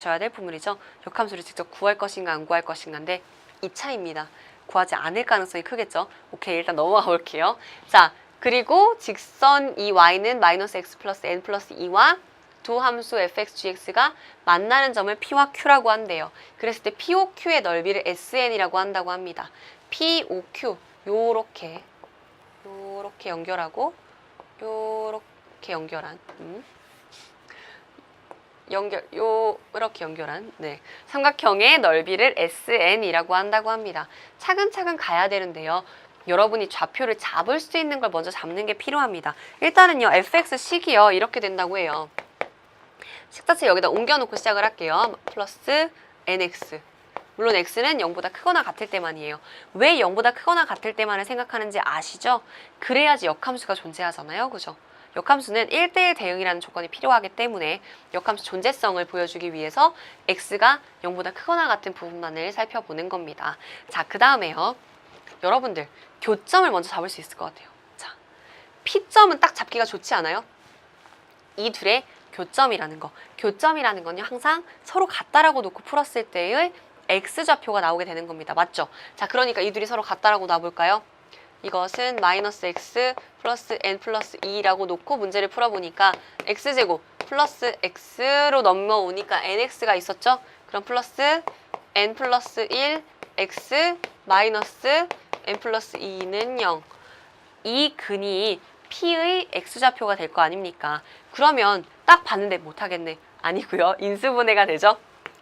줘야 될 부분이죠. 역함수를 직접 구할 것인가 안 구할 것인가인데 이 차이입니다. 구하지 않을 가능성이 크겠죠. 오케이, 일단 넘어가 볼게요. 자, 그리고 직선 이 y는 마이너스 x 플러스 n 플러스 2와 두 함수 fx, gx가 만나는 점을 p와 q라고 한대요. 그랬을 때 POQ의 넓이를 SN이라고 한다고 합니다. POQ 요렇게 연결하고 요렇게 연결한 이렇게 연결한 삼각형의 넓이를 SN이라고 한다고 합니다. 차근차근 가야 되는데요. 여러분이 좌표를 잡을 수 있는 걸 먼저 잡는 게 필요합니다. 일단은요, fx식이요. 이렇게 된다고 해요. 식 자체 여기다 옮겨놓고 시작을 할게요. 플러스 nx. 물론 x는 0보다 크거나 같을 때만이에요. 왜 0보다 크거나 같을 때만을 생각하는지 아시죠? 그래야지 역함수가 존재하잖아요. 그죠? 역함수는 1대1 대응이라는 조건이 필요하기 때문에 역함수 존재성을 보여주기 위해서 x가 0보다 크거나 같은 부분만을 살펴보는 겁니다. 자, 그 다음에요. 여러분들 교점을 먼저 잡을 수 있을 것 같아요. 자, P점은 딱 잡기가 좋지 않아요? 이 둘의 교점이라는 거. 교점이라는 건요, 항상 서로 같다라고 놓고 풀었을 때의 x좌표가 나오게 되는 겁니다. 맞죠? 자, 그러니까 이 둘이 서로 같다라고 놔볼까요? 이것은 마이너스 x 플러스 n 플러스 2라고 놓고 문제를 풀어보니까 x제곱 플러스 x로 넘어오니까 nx가 있었죠? 그럼 플러스 n 플러스 1 x 마이너스 n 플러스 2는 0. 이 근이 P의 x좌표가 될 거 아닙니까? 그러면 딱 봤는데 못하겠네. 아니고요. 인수분해가 되죠?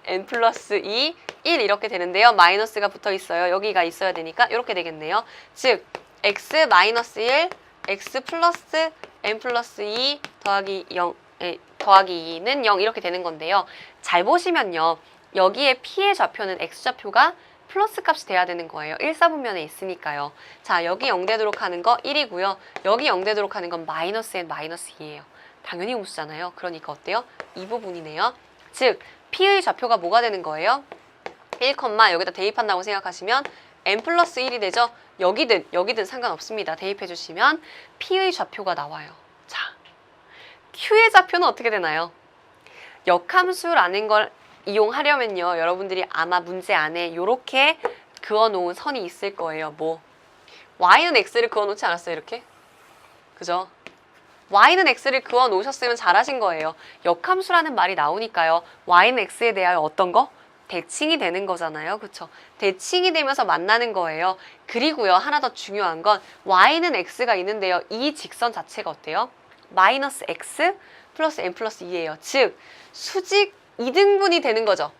n 플러스 2, 1 이렇게 되는데요. 마이너스가 붙어 있어요. 여기가 있어야 되니까 이렇게 되겠네요. 즉 x 마이너스 1, x 플러스 n 플러스 2 더하기 0, 더하기 2는 0 이렇게 되는 건데요. 잘 보시면요. 여기에 P의 좌표는 x좌표가 플러스 값이 돼야 되는 거예요. 1, 4분면에 있으니까요. 자, 여기 0 되도록 하는 거 1이고요. 여기 0 되도록 하는 건 마이너스 n 마이너스 2예요. 당연히 음수잖아요. 그러니까 어때요? 이 부분이네요. 즉, P의 좌표가 뭐가 되는 거예요? 1, 여기다 대입한다고 생각하시면 n 플러스 1이 되죠? 여기든 상관없습니다. 대입해 주시면 P의 좌표가 나와요. 자, Q의 좌표는 어떻게 되나요? 역함수라는 걸 이용하려면요, 여러분들이 아마 문제 안에 이렇게 그어놓은 선이 있을 거예요. 뭐 y는 x를 그어놓지 않았어요? 이렇게? 그죠? y는 x를 그어놓으셨으면 잘하신 거예요. 역함수라는 말이 나오니까요. y는 x에 대하여 어떤 거? 대칭이 되는 거잖아요. 그쵸? 대칭이 되면서 만나는 거예요. 그리고요, 하나 더 중요한 건 y는 x가 있는데요. 이 직선 자체가 어때요? 마이너스 x 플러스 n 플러스 2예요. 즉, 수직 2등분이 되는 거죠.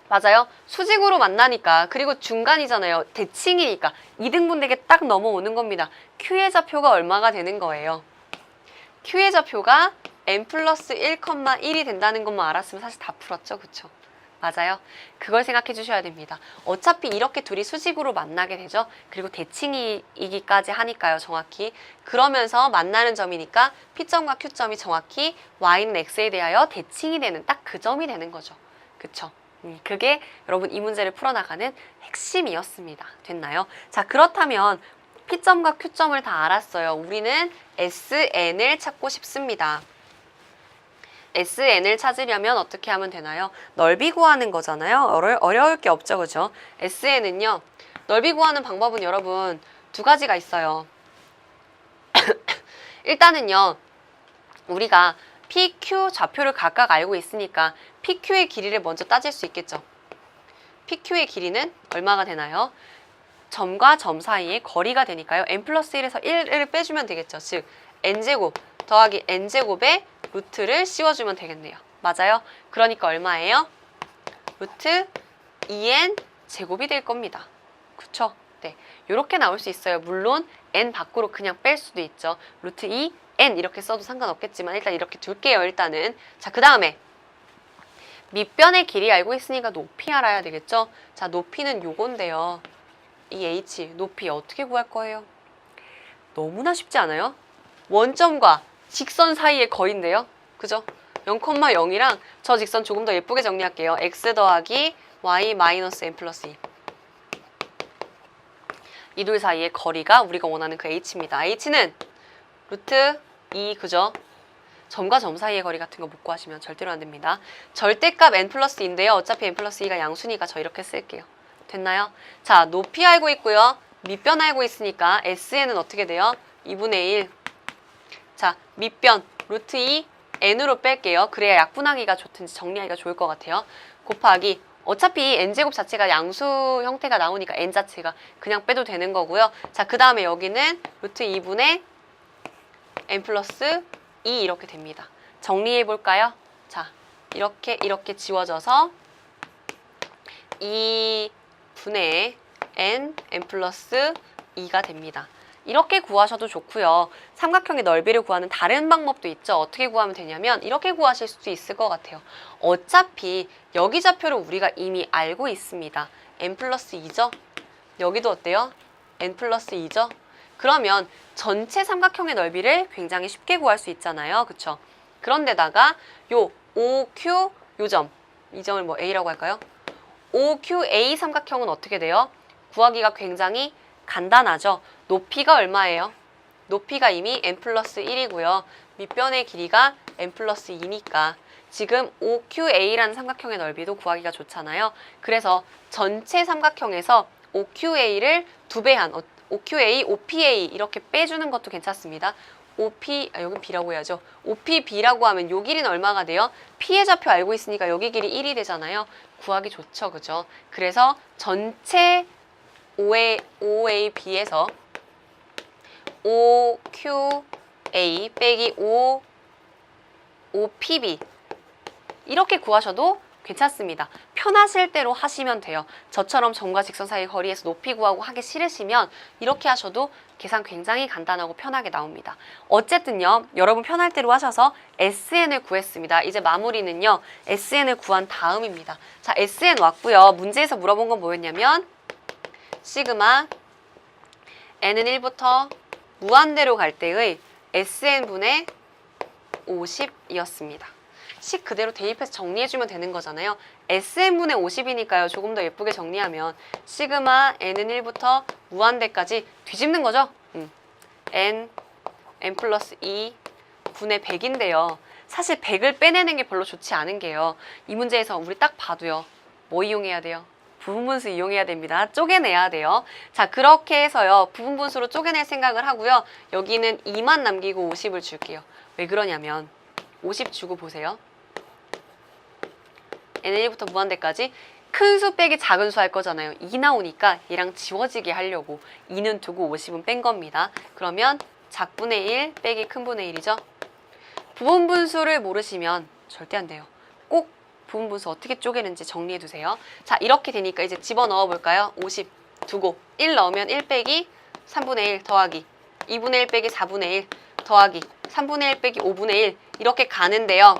맞아요? 수직으로 만나니까, 그리고 중간이잖아요. 대칭이니까 2등분 되게 딱 넘어오는 겁니다. Q의 좌표가 얼마가 되는 거예요? Q의 좌표가 n 플러스 1,1이 된다는 것만 알았으면 사실 다 풀었죠. 그쵸? 맞아요? 그걸 생각해 주셔야 됩니다. 어차피 이렇게 둘이 수직으로 만나게 되죠. 그리고 대칭이기까지 하니까요. 정확히. 그러면서 만나는 점이니까 P점과 Q점이 정확히 Y는 X에 대하여 대칭이 되는 딱 그 점이 되는 거죠. 그쵸? 그게 여러분 이 문제를 풀어나가는 핵심이었습니다. 됐나요? 자, 그렇다면 P점과 Q점을 다 알았어요. 우리는 SN을 찾고 싶습니다. SN을 찾으려면 어떻게 하면 되나요? 넓이 구하는 거잖아요. 어려울 게 없죠. 그죠? SN은요. 넓이 구하는 방법은 여러분 두 가지가 있어요. 일단은요. 우리가 PQ 좌표를 각각 알고 있으니까 PQ의 길이를 먼저 따질 수 있겠죠. PQ의 길이는 얼마가 되나요? 점과 점 사이의 거리가 되니까요. n 플러스 1에서 1을 빼주면 되겠죠. 즉 n제곱 더하기 n제곱의 루트를 씌워주면 되겠네요. 맞아요? 그러니까 얼마예요? 루트 2n 제곱이 될 겁니다. 그쵸? 네, 이렇게 나올 수 있어요. 물론 n 밖으로 그냥 뺄 수도 있죠. 루트 2 n 이렇게 써도 상관없겠지만 일단 이렇게 둘게요. 일단은. 자, 그 다음에 밑변의 길이 알고 있으니까 높이 알아야 되겠죠? 자, 높이는 요건데요. 이 h 높이 어떻게 구할 거예요? 너무나 쉽지 않아요? 원점과 직선 사이의 거리인데요. 그죠? 0,0이랑 저 직선 조금 더 예쁘게 정리할게요. x 더하기 y 마이너스 n 플러스 2. 이 둘 사이의 거리가 우리가 원하는 그 h입니다. h는 루트 2, 그죠? 점과 점 사이의 거리 같은 거 못 구하시면 절대로 안 됩니다. 절대값 n 플러스 2인데요. 어차피 n 플러스 2가 양수니까 저 이렇게 쓸게요. 됐나요? 자, 높이 알고 있고요. 밑변 알고 있으니까 SN은 어떻게 돼요? 2분의 1. 자, 밑변 루트 2 n으로 뺄게요. 그래야 약분하기가 좋든지 정리하기가 좋을 것 같아요. 곱하기 어차피 n제곱 자체가 양수 형태가 나오니까 n 자체가 그냥 빼도 되는 거고요. 자, 그 다음에 여기는 루트 2분의 n 플러스 2 이렇게 됩니다. 정리해 볼까요? 자, 이렇게 지워져서 2분의 n 플러스 2가 됩니다. 이렇게 구하셔도 좋고요. 삼각형의 넓이를 구하는 다른 방법도 있죠. 어떻게 구하면 되냐면 이렇게 구하실 수도 있을 것 같아요. 어차피 여기 좌표를 우리가 이미 알고 있습니다. n 플러스 2죠? 여기도 어때요? n 플러스 2죠? 그러면 전체 삼각형의 넓이를 굉장히 쉽게 구할 수 있잖아요. 그쵸? 그런데다가 요 OQ 요점, 이 점을 뭐 A라고 할까요? OQA 삼각형은 어떻게 돼요? 구하기가 굉장히 간단하죠. 높이가 얼마예요? 높이가 이미 n 플러스 1이고요. 밑변의 길이가 n 플러스 2니까 지금 OQA라는 삼각형의 넓이도 구하기가 좋잖아요. 그래서 전체 삼각형에서 OQA를 2배한 OQA, OPA 이렇게 빼주는 것도 괜찮습니다. 여긴 B라고 해야죠. OPB라고 하면 요 길이는 얼마가 돼요? P의 좌표 알고 있으니까 여기 길이 1이 되잖아요. 구하기 좋죠. 그죠? 그래서 전체 OAB에서 OQA 빼기 OPB 이렇게 구하셔도 괜찮습니다. 편하실 대로 하시면 돼요. 저처럼 점과 직선 사이 거리에서 높이 구하고 하기 싫으시면 이렇게 하셔도 계산 굉장히 간단하고 편하게 나옵니다. 어쨌든요, 여러분 편할 대로 하셔서 SN을 구했습니다. 이제 마무리는요, SN을 구한 다음입니다. 자, SN 왔고요. 문제에서 물어본 건 뭐였냐면 시그마 n은 1부터 무한대로 갈 때의 SN분의 50이었습니다. 식 그대로 대입해서 정리해주면 되는 거잖아요. SN분의 50이니까요. 조금 더 예쁘게 정리하면 시그마 n은 1부터 무한대까지 뒤집는 거죠. n 플러스 2 분의 100인데요. 사실 100을 빼내는 게 별로 좋지 않은 게요. 이 문제에서 우리 딱 봐도요. 뭐 이용해야 돼요? 부분분수 이용해야 됩니다. 쪼개내야 돼요. 자, 그렇게 해서요. 부분분수로 쪼개낼 생각을 하고요. 여기는 2만 남기고 50을 줄게요. 왜 그러냐면 50 주고 보세요. n은 1부터 무한대까지 큰 수 빼기 작은 수 할 거잖아요. 2 나오니까 얘랑 지워지게 하려고 2는 두고 50은 뺀 겁니다. 그러면 작분의 1 빼기 큰분의 1이죠. 부분분수를 모르시면 절대 안 돼요. 꼭 부분분수 어떻게 쪼개는지 정리해 두세요. 자, 이렇게 되니까 이제 집어넣어 볼까요? 50 두고 1 넣으면 1 빼기 3분의 1 더하기 2분의 1 빼기 4분의 1 더하기 3분의 1 빼기 5분의 1 이렇게 가는데요.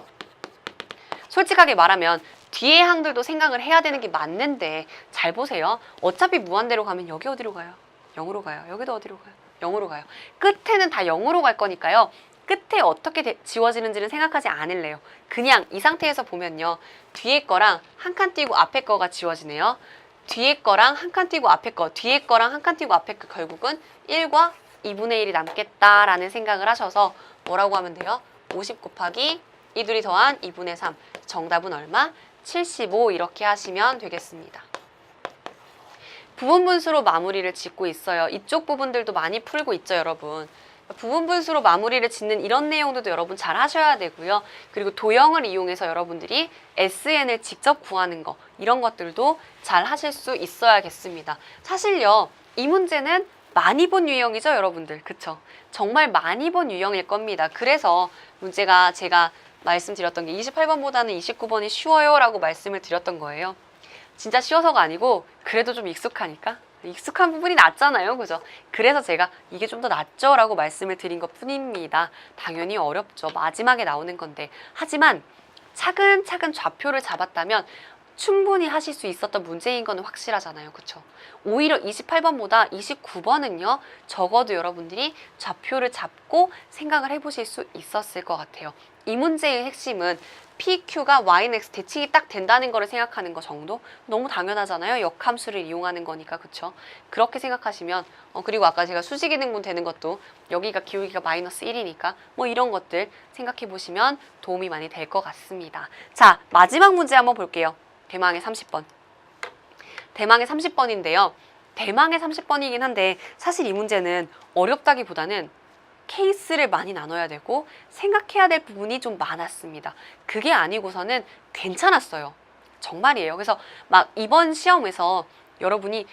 솔직하게 말하면 뒤에 항들도 생각을 해야 되는 게 맞는데 잘 보세요. 어차피 무한대로 가면 여기 어디로 가요? 0으로 가요. 여기도 어디로 가요? 0으로 가요. 끝에는 다 0으로 갈 거니까요. 끝에 어떻게 지워지는지는 생각하지 않을래요. 그냥 이 상태에서 보면요. 뒤에 거랑 한 칸 띄고 앞에 거가 지워지네요. 뒤에 거랑 한 칸 띄고 앞에 거, 뒤에 거랑 한 칸 띄고 앞에 거 결국은 1과 2분의 1이 남겠다라는 생각을 하셔서 뭐라고 하면 돼요? 50 곱하기 이 둘이 더한 2분의 3. 정답은 얼마? 75 이렇게 하시면 되겠습니다. 부분분수로 마무리를 짓고 있어요. 이쪽 부분들도 많이 풀고 있죠, 여러분. 부분분수로 마무리를 짓는 이런 내용들도 여러분 잘 하셔야 되고요. 그리고 도형을 이용해서 여러분들이 SN을 직접 구하는 거 이런 것들도 잘 하실 수 있어야겠습니다. 사실요, 이 문제는 많이 본 유형이죠, 여러분들. 그쵸? 정말 많이 본 유형일 겁니다. 그래서 문제가 제가 말씀드렸던 게 28번보다는 29번이 쉬워요 라고 말씀을 드렸던 거예요. 진짜 쉬워서가 아니고 그래도 좀 익숙하니까 익숙한 부분이 낫잖아요. 그죠? 그래서 제가 이게 좀 더 낫죠 라고 말씀을 드린 것 뿐입니다. 당연히 어렵죠. 마지막에 나오는 건데. 하지만 차근차근 좌표를 잡았다면 충분히 하실 수 있었던 문제인 건 확실하잖아요. 그쵸? 오히려 28번보다 29번은요. 적어도 여러분들이 좌표를 잡고 생각을 해보실 수 있었을 것 같아요. 이 문제의 핵심은 PQ가 Y는 X 대칭이 딱 된다는 거를 생각하는 거 정도? 너무 당연하잖아요. 역함수를 이용하는 거니까, 그쵸? 그렇게 생각하시면, 그리고 아까 제가 수직이등분 되는 것도 여기가 기울기가 마이너스 1이니까 뭐 이런 것들 생각해 보시면 도움이 많이 될 것 같습니다. 자, 마지막 문제 한번 볼게요. 대망의 30번. 대망의 30번인데요. 대망의 30번이긴 한데 사실 이 문제는 어렵다기보다는 케이스를 많이 나눠야 되고 생각해야 될 부분이 좀 많았습니다. 그게 아니고서는 괜찮았어요. 정말이에요. 그래서 막 이번 시험에서 여러분이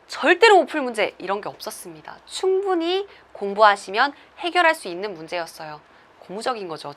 절대로 못 풀 문제 이런 게 없었습니다. 충분히 공부하시면 해결할 수 있는 문제였어요. 고무적인 거죠.